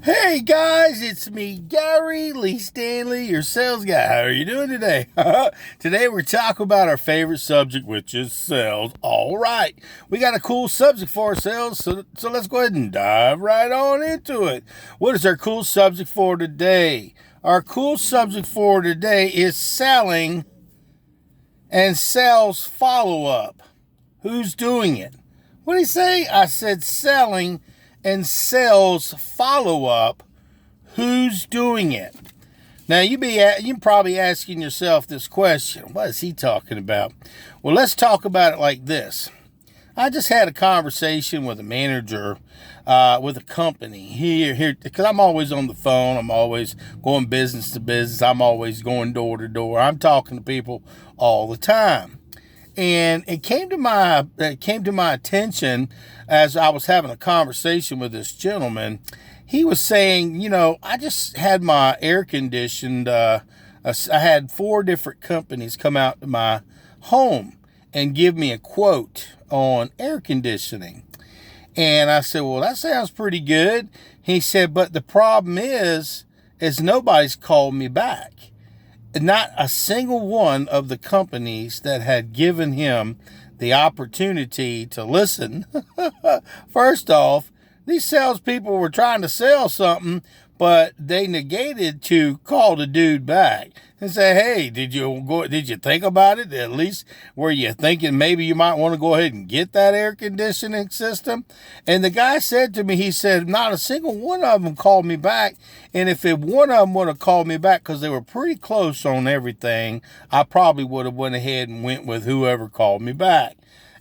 Hey guys, it's me, Gary Lee Stanley, your sales guy. How are you doing today? Today we're talking about our favorite subject, which is sales. All right, we got a cool subject for ourselves, so let's go ahead and dive right on into it. What is our cool subject for today? Our cool subject for today is selling and sales follow-up. Who's doing it? What did he say? I said selling and sales follow-up. Who's doing it? Now, you're probably asking yourself this question. What is he talking about? Well, let's talk about it like this. I just had a conversation with a manager with a company here, because I'm always on the phone. I'm always going business to business. I'm always going door to door. I'm talking to people all the time. And it came to my attention as I was having a conversation with this gentleman. He was saying, I just had my air conditioned. I had 4 different companies come out to my home and give me a quote on air conditioning. And I said, well, that sounds pretty good. He said, but the problem is nobody's called me back. Not a single one of the companies that had given him the opportunity to listen. First off, these salespeople were trying to sell something, but they negated to call the dude back and say, hey, did you think about it? At least were you thinking maybe you might want to go ahead and get that air conditioning system? And the guy said to me, he said, not a single one of them called me back. And if one of them would have called me back, because they were pretty close on everything, I probably would have went ahead and went with whoever called me back.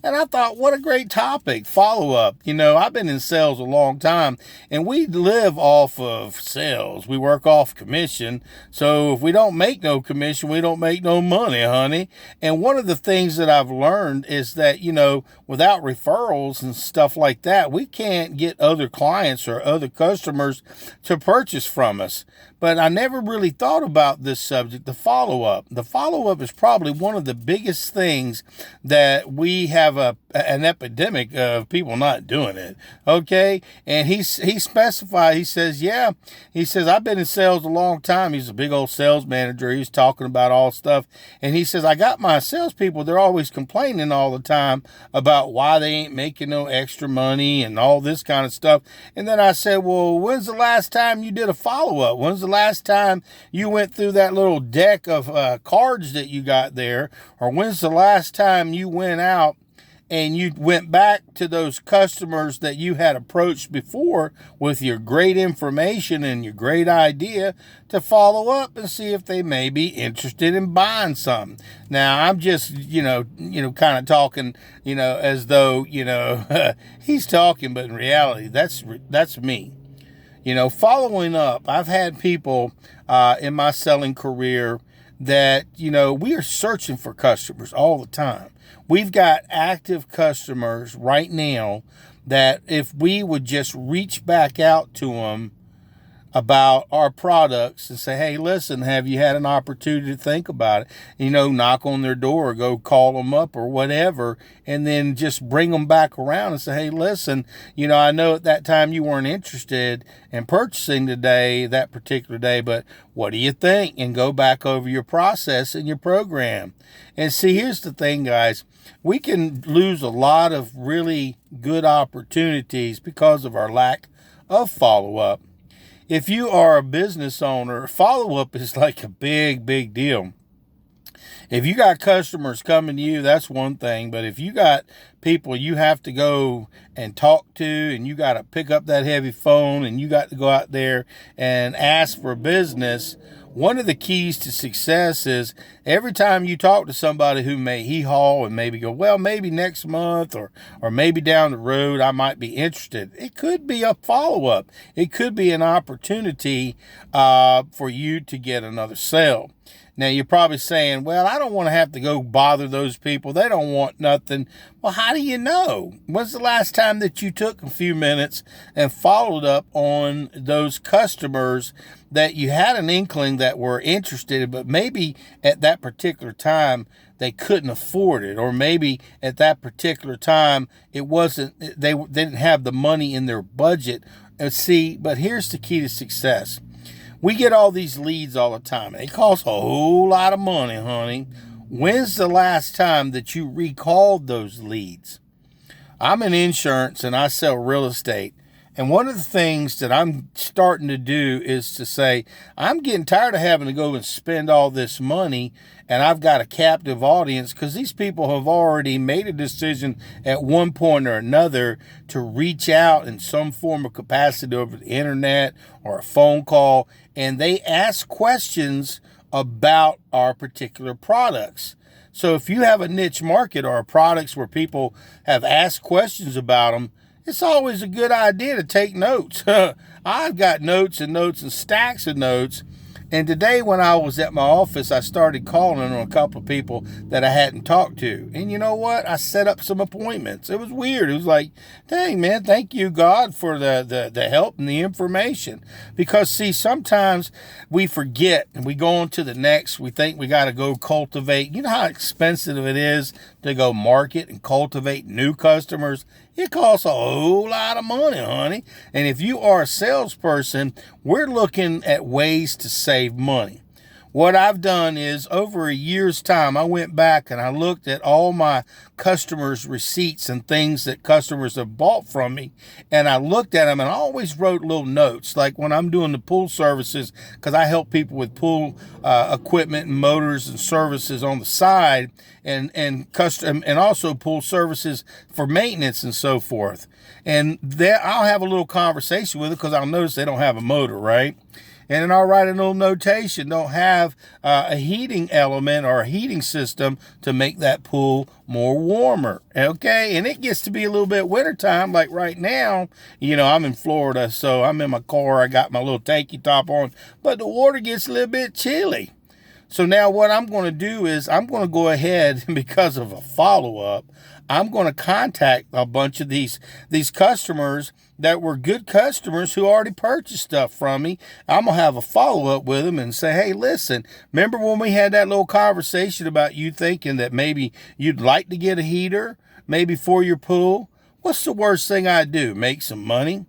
And I thought, what a great topic, follow-up. I've been in sales a long time, and we live off of sales. We work off commission. So if we don't make no commission, we don't make no money, honey. And one of the things that I've learned is that, without referrals and stuff like that, we can't get other clients or other customers to purchase from us. But I never really thought about this subject, the follow-up. The follow-up is probably one of the biggest things that we have an epidemic of people not doing it. Okay? And he specified, he says, I've been in sales a long time. He's a big old sales manager. He's talking about all stuff. And he says, I got my salespeople, they're always complaining all the time about why they ain't making no extra money and all this kind of stuff. And then I said, well, when's the last time you did a follow-up? When's the last time you went through that little deck of cards that you got there? Or when's the last time you went out and you went back to those customers that you had approached before with your great information and your great idea to follow up and see if they may be interested in buying something? Now, I'm just, kind of talking, as though, he's talking, but in reality, that's me. Following up, I've had people in my selling career that, we are searching for customers all the time. We've got active customers right now that if we would just reach back out to them about our products and say, hey, listen, have you had an opportunity to think about it? Knock on their door or go call them up or whatever, and then just bring them back around and say, hey, listen, I know at that time you weren't interested in purchasing that particular day, but what do you think? And go back over your process and your program. And see, here's the thing, guys. We can lose a lot of really good opportunities because of our lack of follow-up. If you are a business owner, follow-up is like a big, big deal. If you got customers coming to you, that's one thing. But if you got people you have to go and talk to, and you got to pick up that heavy phone, and you got to go out there and ask for business, one of the keys to success is every time you talk to somebody who may hee-haw and maybe go, well, maybe next month or maybe down the road I might be interested. It could be a follow-up. It could be an opportunity for you to get another sale. Now, you're probably saying, well, I don't want to have to go bother those people. They don't want nothing. Well, how do you know? When's the last time that you took a few minutes and followed up on those customers that you had an inkling that were interested, but maybe at that particular time they couldn't afford it, or maybe at that particular time it wasn't, they didn't have the money in their budget See, but here's the key to success. We get all these leads all the time. They cost a whole lot of money, honey. When's the last time that you recalled those leads? I'm in insurance and I sell real estate. And one of the things that I'm starting to do is to say, I'm getting tired of having to go and spend all this money, and I've got a captive audience because these people have already made a decision at one point or another to reach out in some form of capacity over the internet or a phone call, and they ask questions about our particular products. So if you have a niche market or products where people have asked questions about them, it's always a good idea to take notes. I've got notes and stacks of notes. And today when I was at my office, I started calling on a couple of people that I hadn't talked to. And you know what? I set up some appointments. It was weird. It was like, dang, man, thank you, God, for the help and the information. Because, see, sometimes we forget and we go on to the next. We think we got to go cultivate. You know how expensive it is to go market and cultivate new customers? It costs a whole lot of money, honey. And if you are a salesperson, we're looking at ways to save money. What I've done is over a year's time, I went back and I looked at all my customers' receipts and things that customers have bought from me. And I looked at them and I always wrote little notes, like when I'm doing the pool services, because I help people with pool equipment and motors and services on the side, and custom, and also pool services for maintenance and so forth. And there I'll have a little conversation with them because I'll notice they don't have a motor, right? And then I'll write a little notation. Don't have a heating element or a heating system to make that pool more warmer. Okay. And it gets to be a little bit wintertime. Like right now, you know, I'm in Florida, so I'm in my car. I got my little tanky top on, but the water gets a little bit chilly. So now what I'm going to do is I'm going to go ahead, because of a follow-up, I'm going to contact a bunch of these customers that were good customers who already purchased stuff from me. I'm going to have a follow-up with them and say, hey, listen, remember when we had that little conversation about you thinking that maybe you'd like to get a heater, maybe for your pool? What's the worst thing I do? Make some money?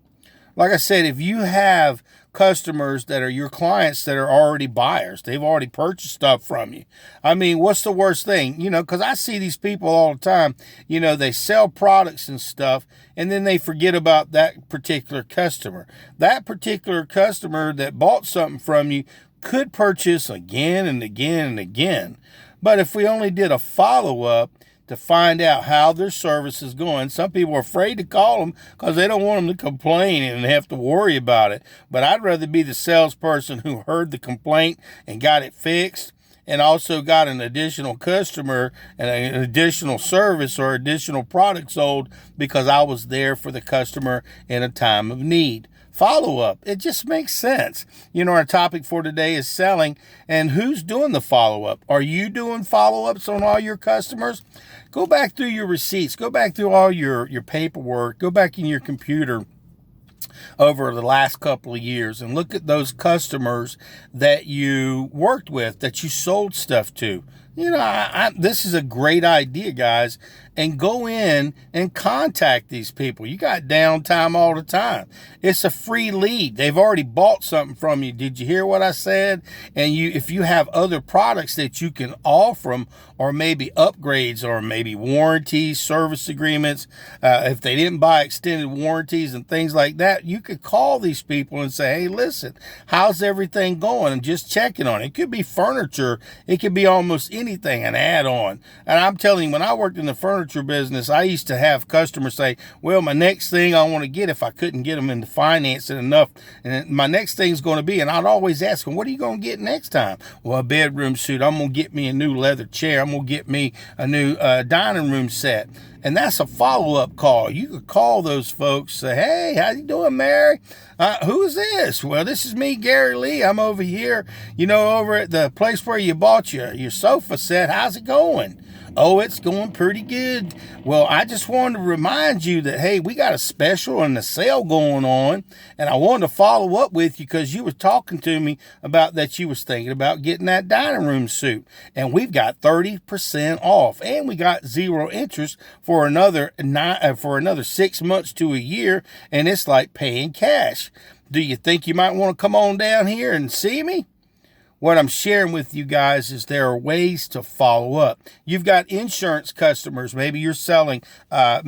Like I said, if you have customers that are your clients that are already buyers, they've already purchased stuff from you. I mean, what's the worst thing? You know, because I see these people all the time, you know, they sell products and stuff, and then they forget about that particular customer. That particular customer that bought something from you could purchase again and again and again. But if we only did a follow-up to find out how their service is going. Some people are afraid to call them because they don't want them to complain and have to worry about it. But I'd rather be the salesperson who heard the complaint and got it fixed, and also got an additional customer and an additional service or additional product sold because I was there for the customer in a time of need. Follow-up. It just makes sense. You know, our topic for today is selling, and who's doing the follow-up? Are you doing follow-ups on all your customers? Go back through your receipts. Go back through all your paperwork. Go back in your computer over the last couple of years and look at those customers that you worked with, that you sold stuff to. You know, this is a great idea, guys. And go in and contact these people. You got downtime all the time. It's a free lead. They've already bought something from you. Did you hear what I said? And if you have other products that you can offer them, or maybe upgrades, or maybe warranties, service agreements, if they didn't buy extended warranties and things like that, you could call these people and say, hey, listen, how's everything going? And just checking on it. It could be furniture. It could be almost anything, an add-on. And I'm telling you, when I worked in the furniture business, I used to have customers say, well, my next thing I want to get, if I couldn't get them into financing enough, and my next thing's going to be, and I'd always ask them, what are you going to get next time? Well, a bedroom suite. I'm going to get me a new leather chair. I'm going to get me a new dining room set. And that's a follow-up call. You could call those folks, say, hey, how you doing, Mary? Who is this? Well, this is me, Gary Lee. I'm over here, you know, over at the place where you bought your sofa I said, how's it going? Oh, it's going pretty good. Well, I just wanted to remind you that, hey, we got a special and a sale going on, and I wanted to follow up with you because you were talking to me about that you was thinking about getting that dining room suit, and we've got 30% off, and we got 0 interest for another 6 months to a year, and it's like paying cash. Do you think you might want to come on down here and see me? What I'm sharing with you guys is there are ways to follow up. You've got insurance customers. Maybe you're selling, car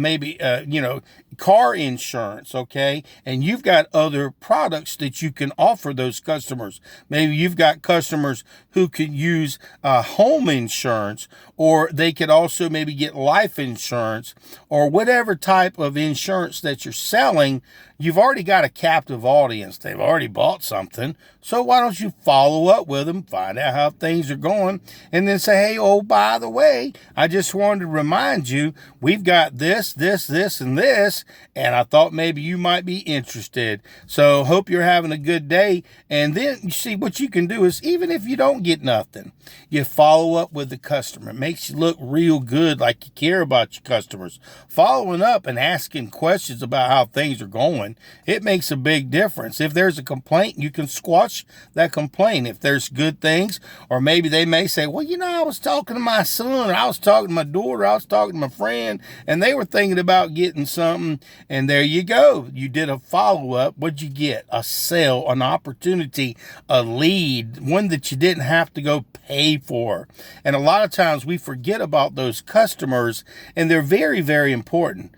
insurance, okay? And you've got other products that you can offer those customers. Maybe you've got customers who could use home insurance, or they could also maybe get life insurance, or whatever type of insurance that you're selling. You've already got a captive audience. They've already bought something. So why don't you follow up with them, find out how things are going, and then say, hey, oh, by the way, I just wanted to remind you, we've got this, and this, and I thought maybe you might be interested. So hope you're having a good day. And then you see what you can do is, even if you don't get nothing, you follow up with the customer. It makes you look real good, like you care about your customers. Following up and asking questions about how things are going, it makes a big difference. If there's a complaint, you can squash that complaint. If there's good things, or maybe they may say, well, I was talking to my son, or I was talking to my daughter, I was talking to my friend, and they were thinking about getting something, and there you go. You did a follow-up. What'd you get? A sale, an opportunity, a lead, one that you didn't have to go pay for. And a lot of times we forget about those customers, and they're very, very important.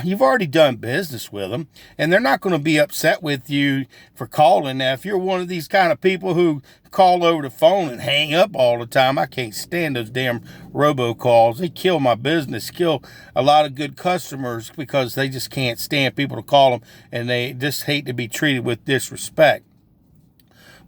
You've already done business with them, and they're not going to be upset with you for calling. Now, if you're one of these kind of people who call over the phone and hang up all the time, I can't stand those damn robocalls. They kill my business, kill a lot of good customers because they just can't stand people to call them, and they just hate to be treated with disrespect.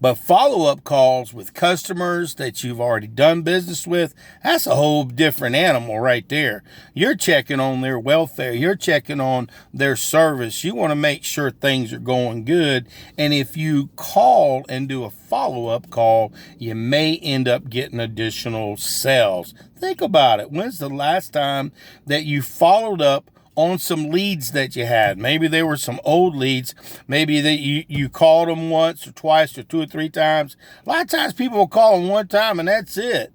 But follow-up calls with customers that you've already done business with, that's a whole different animal right there. You're checking on their welfare. You're checking on their service. You want to make sure things are going good. And if you call and do a follow-up call, you may end up getting additional sales. Think about it. When's the last time that you followed up on some leads that you had? Maybe they were some old leads. Maybe that you called them once or twice or 2 or 3 times. A lot of times people will call them one time and that's it.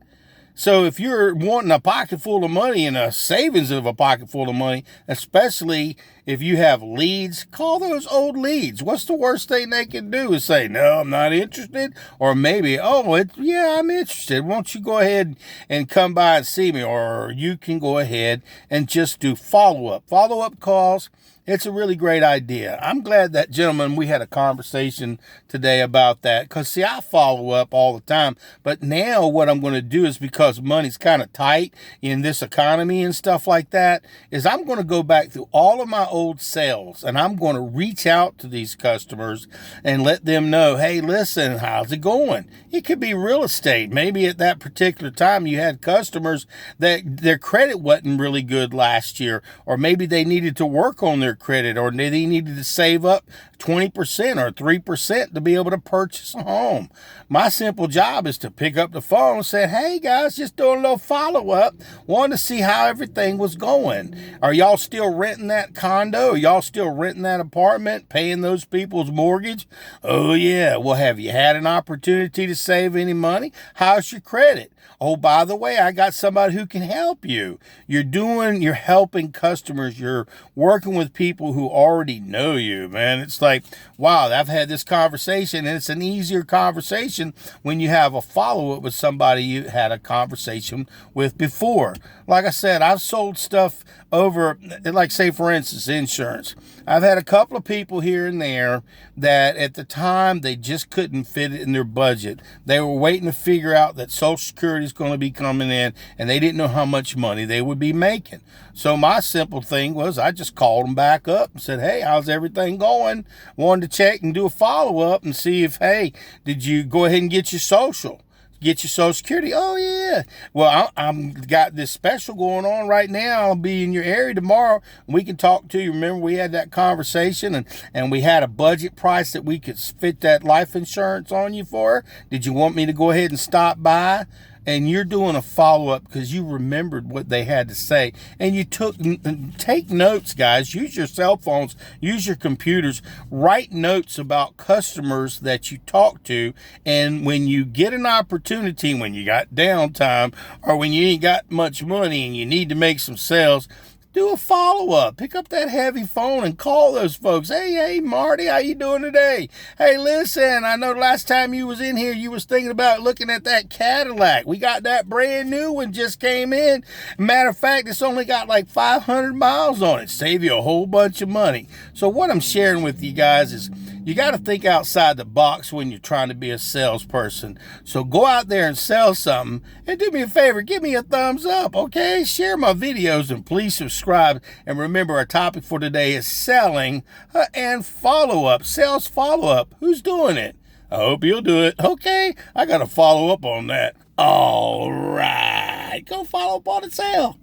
So if you're wanting a pocket full of money and a savings of a pocket full of money, especially if you have leads, call those old leads. What's the worst thing they can do is say, no, I'm not interested. Or maybe, I'm interested. Won't you go ahead and come by and see me? Or you can go ahead and just do follow-up calls. It's a really great idea. I'm glad that, gentlemen, we had a conversation today about that. Because, see, I follow up all the time. But now what I'm going to do is, because money's kind of tight in this economy and stuff like that, is I'm going to go back through all of my old sales. And I'm going to reach out to these customers and let them know, hey, listen, how's it going? It could be real estate. Maybe at that particular time you had customers that their credit wasn't really good last year. Or maybe they needed to work on their credit, or they needed to save up 20% or 3% to be able to purchase a home. My simple job is to pick up the phone and say, hey guys, just doing a little follow-up. Wanted to see how everything was going. Are y'all still renting that condo? Are y'all still renting that apartment, paying those people's mortgage? Oh yeah. Well, have you had an opportunity to save any money? How's your credit? Oh, by the way, I got somebody who can help you. You're helping customers. You're working with people who already know you, man. It's like, wow, I've had this conversation, and it's an easier conversation when you have a follow-up with somebody you had a conversation with before. Like I said, I've sold stuff over, like say, for instance, insurance. I've had a couple of people here and there that at the time they just couldn't fit it in their budget. They were waiting to figure out that Social Security is going to be coming in, and they didn't know how much money they would be making. So my simple thing was I just called them back up and said, hey, how's everything going? Wanted to check and do a follow-up and see if, hey, did you go ahead and get your social? Get your Social Security? Oh, yeah. Well, I'm got this special going on right now. I'll be in your area tomorrow. We can talk to you. Remember, we had that conversation, and we had a budget price that we could fit that life insurance on you for. Did you want me to go ahead and stop by? and you're doing a follow-up because you remembered what they had to say, and you take notes, guys. Use your cell phones, use your computers, write notes about customers that you talk to, and when you get an opportunity, when you got downtime, or when you ain't got much money and you need to make some sales, do a follow-up. Pick up that heavy phone and call those folks. Hey, Marty, how you doing today? Hey, listen, I know last time you was in here, you was thinking about looking at that Cadillac. We got that brand new one just came in. Matter of fact, it's only got like 500 miles on it. Save you a whole bunch of money. So what I'm sharing with you guys is you got to think outside the box when you're trying to be a salesperson. So go out there and sell something, and do me a favor, give me a thumbs up, okay? Share my videos, and please subscribe. And remember, our topic for today is selling and follow-up. Sales follow-up. Who's doing it? I hope you'll do it. Okay, I got to follow up on that. All right, go follow up on the sale.